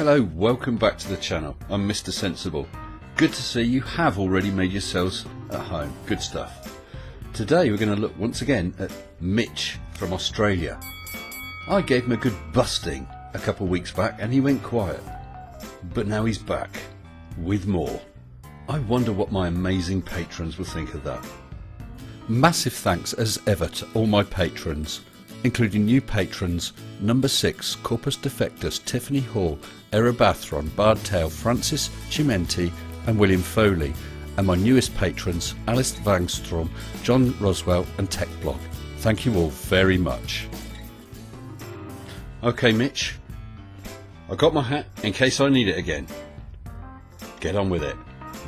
Hello, welcome back to the channel. I'm Mr. Sensible. Good to see you have already made yourselves at home. Good stuff. Today we're going to look once again at Mitch from Australia. I gave him a good busting a couple of weeks back and he went quiet. But now he's back with more. I wonder what my amazing patrons will think of that. Massive thanks as ever to all my patrons, including new patrons number 6, Corpus Defectus, Tiffany Hall, Erebathron, Bardtail, Francis Chimenti and William Foley, and my newest patrons Alice Vangstrom, John Roswell and TechBlog. Thank you all very much. Okay Mitch, I got my hat in case I need it again. Get on with it.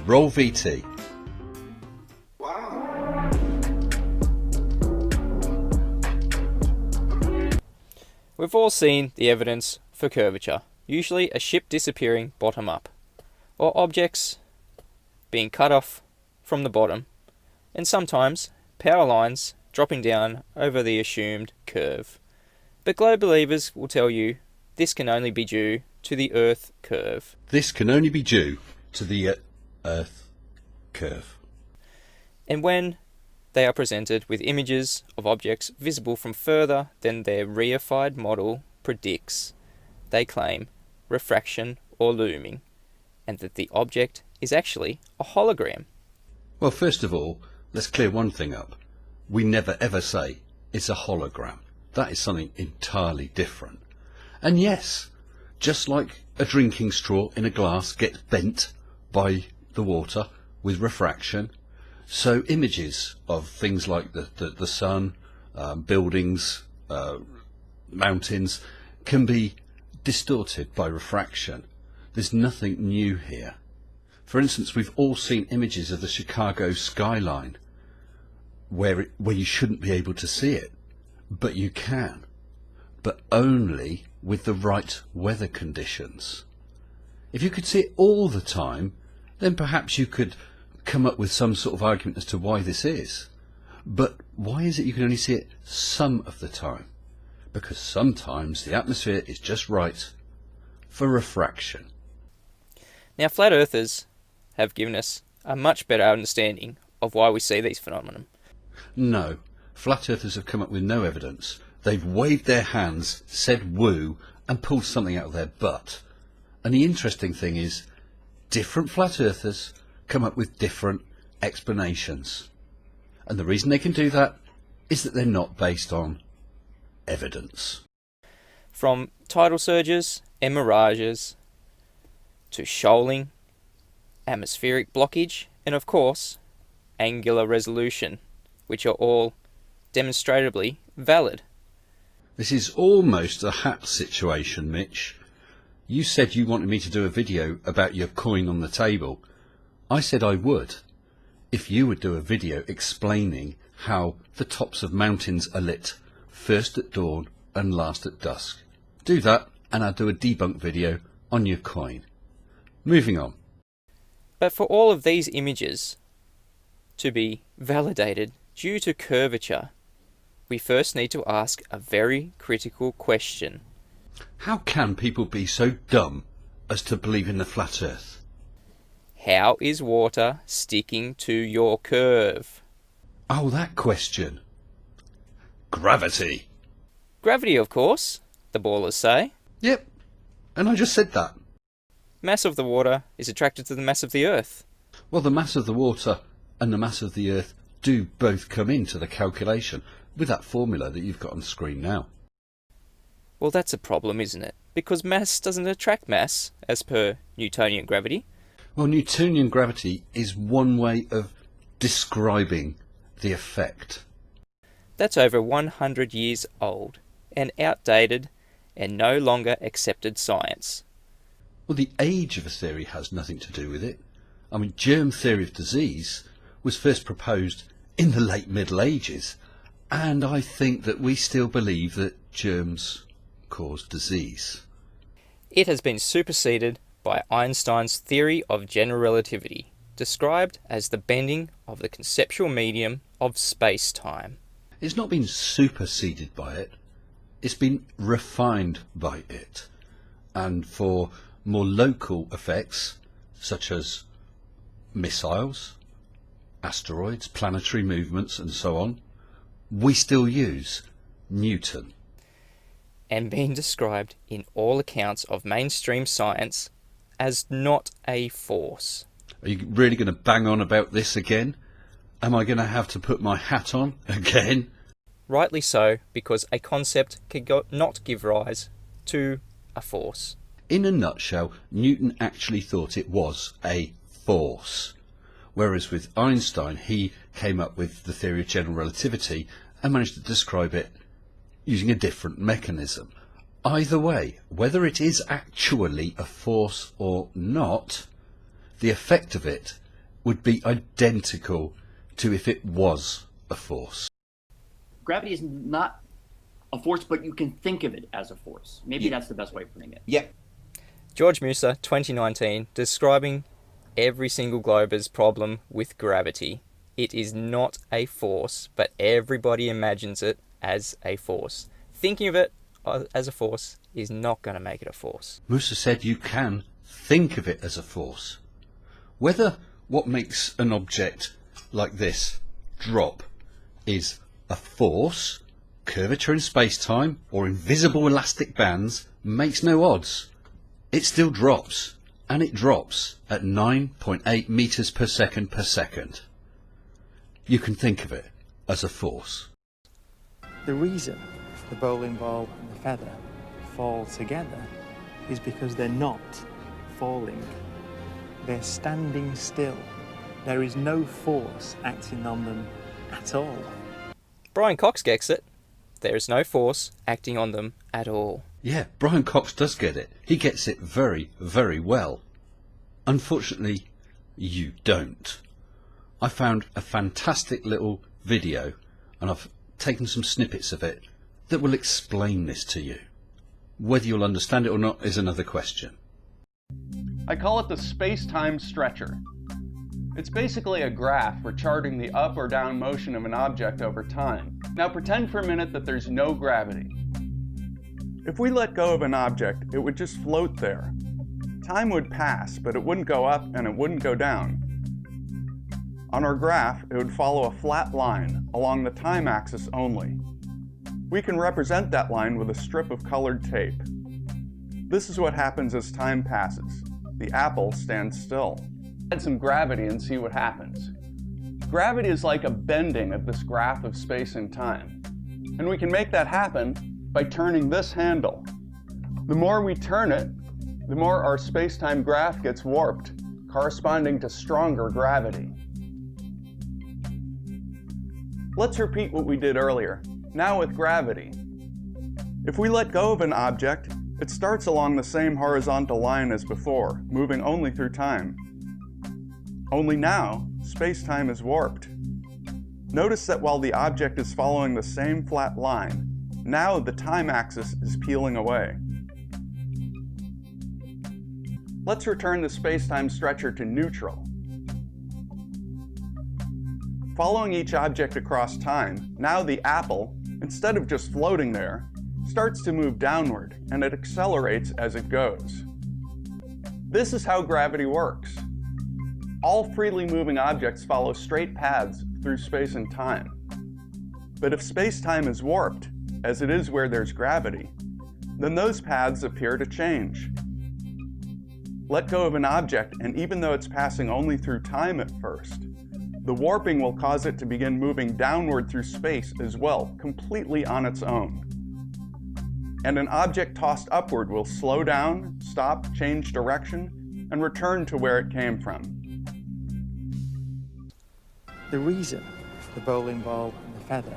Roll VT. We've all seen the evidence for curvature, usually a ship disappearing bottom up, or objects being cut off from the bottom, and sometimes power lines dropping down over the assumed curve. But globe believers will tell you this can only be due to the Earth curve. This can only be due to the Earth curve. And when they are presented with images of objects visible from further than their reified model predicts, they claim refraction or looming, and that the object is actually a hologram. Well, first of all, let's clear one thing up. We never ever say it's a hologram. That is something entirely different. And yes, just like a drinking straw in a glass gets bent by the water with refraction, so images of things like the sun, buildings, mountains can be distorted by refraction. There's nothing new here. For instance, we've all seen images of the Chicago skyline where you shouldn't be able to see it, but you can, but only with the right weather conditions. If you could see it all the time, then perhaps you could come up with some sort of argument as to why this is. But why is it you can only see it some of the time? Because sometimes the atmosphere is just right for refraction. Now, flat earthers have given us a much better understanding of why we see these phenomena. No, flat earthers have come up with no evidence. They've waved their hands, said woo, and pulled something out of their butt. And the interesting thing is, different flat earthers come up with different explanations. And the reason they can do that is that they're not based on evidence. From tidal surges and mirages to shoaling, atmospheric blockage, and of course, angular resolution, which are all demonstrably valid. This is almost a hat situation, Mitch. You said you wanted me to do a video about your coin on the table. I said I would, if you would do a video explaining how the tops of mountains are lit, first at dawn and last at dusk. Do that and I'll do a debunk video on your coin. Moving on. But for all of these images to be validated due to curvature, we first need to ask a very critical question. How can people be so dumb as to believe in the flat earth? How is water sticking to your curve? Oh, that question. Gravity. Gravity, of course, the ballers say. Yep, and I just said that. Mass of the water is attracted to the mass of the Earth. Well, the mass of the water and the mass of the Earth do both come into the calculation with that formula that you've got on the screen now. Well, that's a problem, isn't it? Because mass doesn't attract mass, as per Newtonian gravity. Well, Newtonian gravity is one way of describing the effect. That's over 100 years old, and outdated and no longer accepted science. Well, the age of a theory has nothing to do with it. I mean, germ theory of disease was first proposed in the late Middle Ages, and I think that we still believe that germs cause disease. It has been superseded by Einstein's theory of general relativity, described as the bending of the conceptual medium of space-time. It's not been superseded by it, it's been refined by it. And for more local effects, such as missiles, asteroids, planetary movements and so on, we still use Newton. And being described in all accounts of mainstream science as not a force. Are you really going to bang on about this again? Am I going to have to put my hat on again? Rightly so, because a concept not give rise to a force. In a nutshell, Newton actually thought it was a force. Whereas with Einstein, he came up with the theory of general relativity and managed to describe it using a different mechanism. Either way, whether it is actually a force or not, the effect of it would be identical to if it was a force. Gravity is not a force, but you can think of it as a force. Maybe that's the best way of putting it. Yeah. George Musa, 2019, describing every single glober's problem with gravity. It is not a force, but everybody imagines it as a force. Thinking of it as a force is not going to make it a force. Musa said you can think of it as a force. Whether what makes an object like this drop is a force, curvature in space-time, or invisible elastic bands makes no odds. It still drops, and it drops at 9.8 meters per second. You can think of it as a force. The reason the bowling ball and the feather fall together is because they're not falling. They're standing still. There is no force acting on them at all. Brian Cox gets it. There is no force acting on them at all. Yeah, Brian Cox does get it. He gets it very, very well. Unfortunately, you don't. I found a fantastic little video, and I've taken some snippets of it that will explain this to you. Whether you'll understand it or not is another question. I call it the space-time stretcher. It's basically a graph for charting the up or down motion of an object over time. Now pretend for a minute that there's no gravity. If we let go of an object, it would just float there. Time would pass, but it wouldn't go up and it wouldn't go down. On our graph, it would follow a flat line along the time axis only. We can represent that line with a strip of colored tape. This is what happens as time passes. The apple stands still. Add some gravity and see what happens. Gravity is like a bending of this graph of space and time. And we can make that happen by turning this handle. The more we turn it, the more our space-time graph gets warped, corresponding to stronger gravity. Let's repeat what we did earlier, now with gravity. If we let go of an object, it starts along the same horizontal line as before, moving only through time. Only now, space-time is warped. Notice that while the object is following the same flat line, now the time axis is peeling away. Let's return the space-time stretcher to neutral. Following each object across time, now the apple, instead of just floating there, starts to move downward, and it accelerates as it goes. This is how gravity works. All freely moving objects follow straight paths through space and time. But if space-time is warped, as it is where there's gravity, then those paths appear to change. Let go of an object, and even though it's passing only through time at first, the warping will cause it to begin moving downward through space as well, completely on its own. And an object tossed upward will slow down, stop, change direction, and return to where it came from. The reason the bowling ball and the feather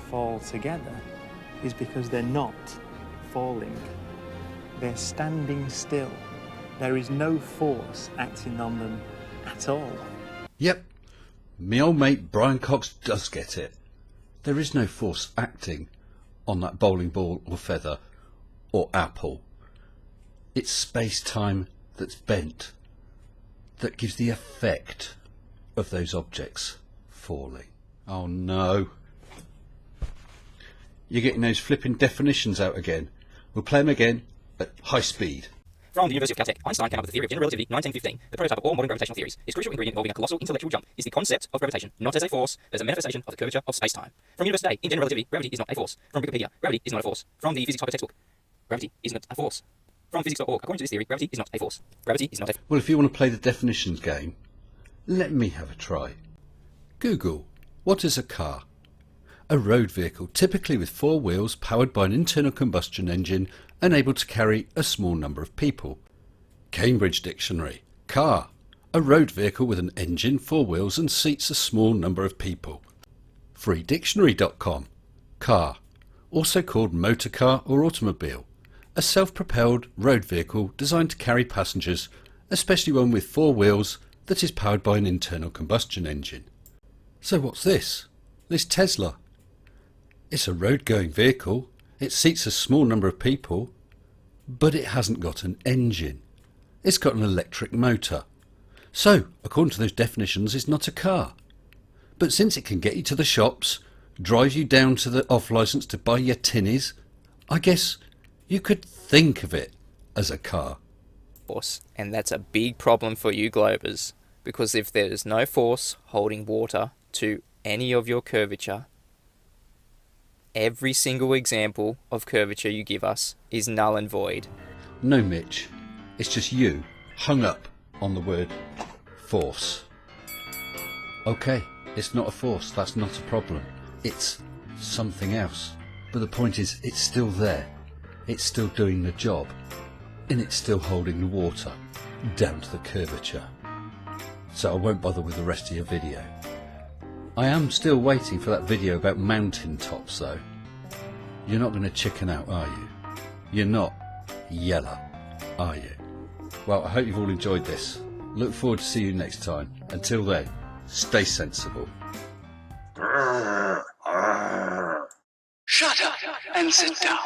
fall together is because they're not falling. They're standing still. There is no force acting on them at all. Yep, me old mate Brian Cox does get it. There is no force acting on that bowling ball or feather or apple. It's space-time that's bent, that gives the effect of those objects falling. Oh no. You're getting those flipping definitions out again. We'll play them again at high speed. From the University of Caltech, Einstein came up with the theory of general relativity 1915. The prototype of all modern gravitational theories. Its crucial ingredient involving a colossal intellectual jump is the concept of gravitation, not as a force, but as a manifestation of the curvature of space-time. From Universe Today, in general relativity, gravity is not a force. From Wikipedia, gravity is not a force. From the physics hyper textbook, gravity is not a force. From physics.org, according to this theory, gravity is not a force. Gravity is not a... Well, if you want to play the definitions game, let me have a try. Google, what is a car? A road vehicle, typically with 4 wheels, powered by an internal combustion engine and able to carry a small number of people. Cambridge Dictionary, car, a road vehicle with an engine, 4 wheels and seats a small number of people. freedictionary.com, car, also called motor car or automobile, a self-propelled road vehicle designed to carry passengers, especially one with 4 wheels that is powered by an internal combustion engine. So what's this? This Tesla. It's a road-going vehicle, it seats a small number of people, but it hasn't got an engine. It's got an electric motor. So, according to those definitions, it's not a car. But since it can get you to the shops, drive you down to the off-licence to buy your tinnies, I guess you could think of it as a car. force, and that's a big problem for you globers, because if there is no force holding water to any of your curvature, every single example of curvature you give us is null and void. No, Mitch, it's just you hung up on the word force. Okay, it's not a force, that's not a problem. It's something else. But the point is, it's still there. It's still doing the job. And it's still holding the water down to the curvature. So I won't bother with the rest of your video. I am still waiting for that video about mountain tops though. You're not going to chicken out, are you? You're not yellow, are you? Well, I hope you've all enjoyed this. Look forward to see you next time. Until then, stay sensible. Shut up and sit down.